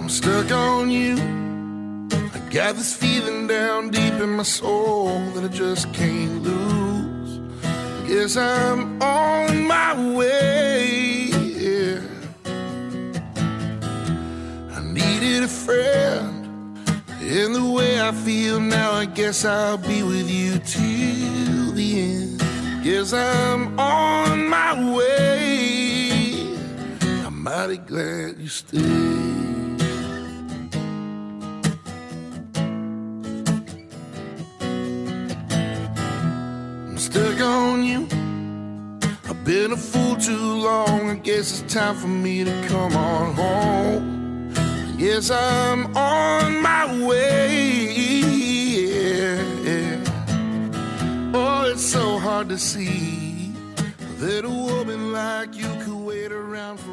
I'm stuck on you. I got this feeling down deep in my soul that I just can't lose. Guess I'm on my way, yeah. I needed a friend, and the way I feel now, I guess I'll be with you till the end. Guess I'm on my way. I'm mighty glad you stayed. I'm stuck on you. I've been a fool too long. I guess it's time for me to come on home. Yes, I'm on my way, yeah, yeah. Oh, it's so hard to see that a woman like you could wait around for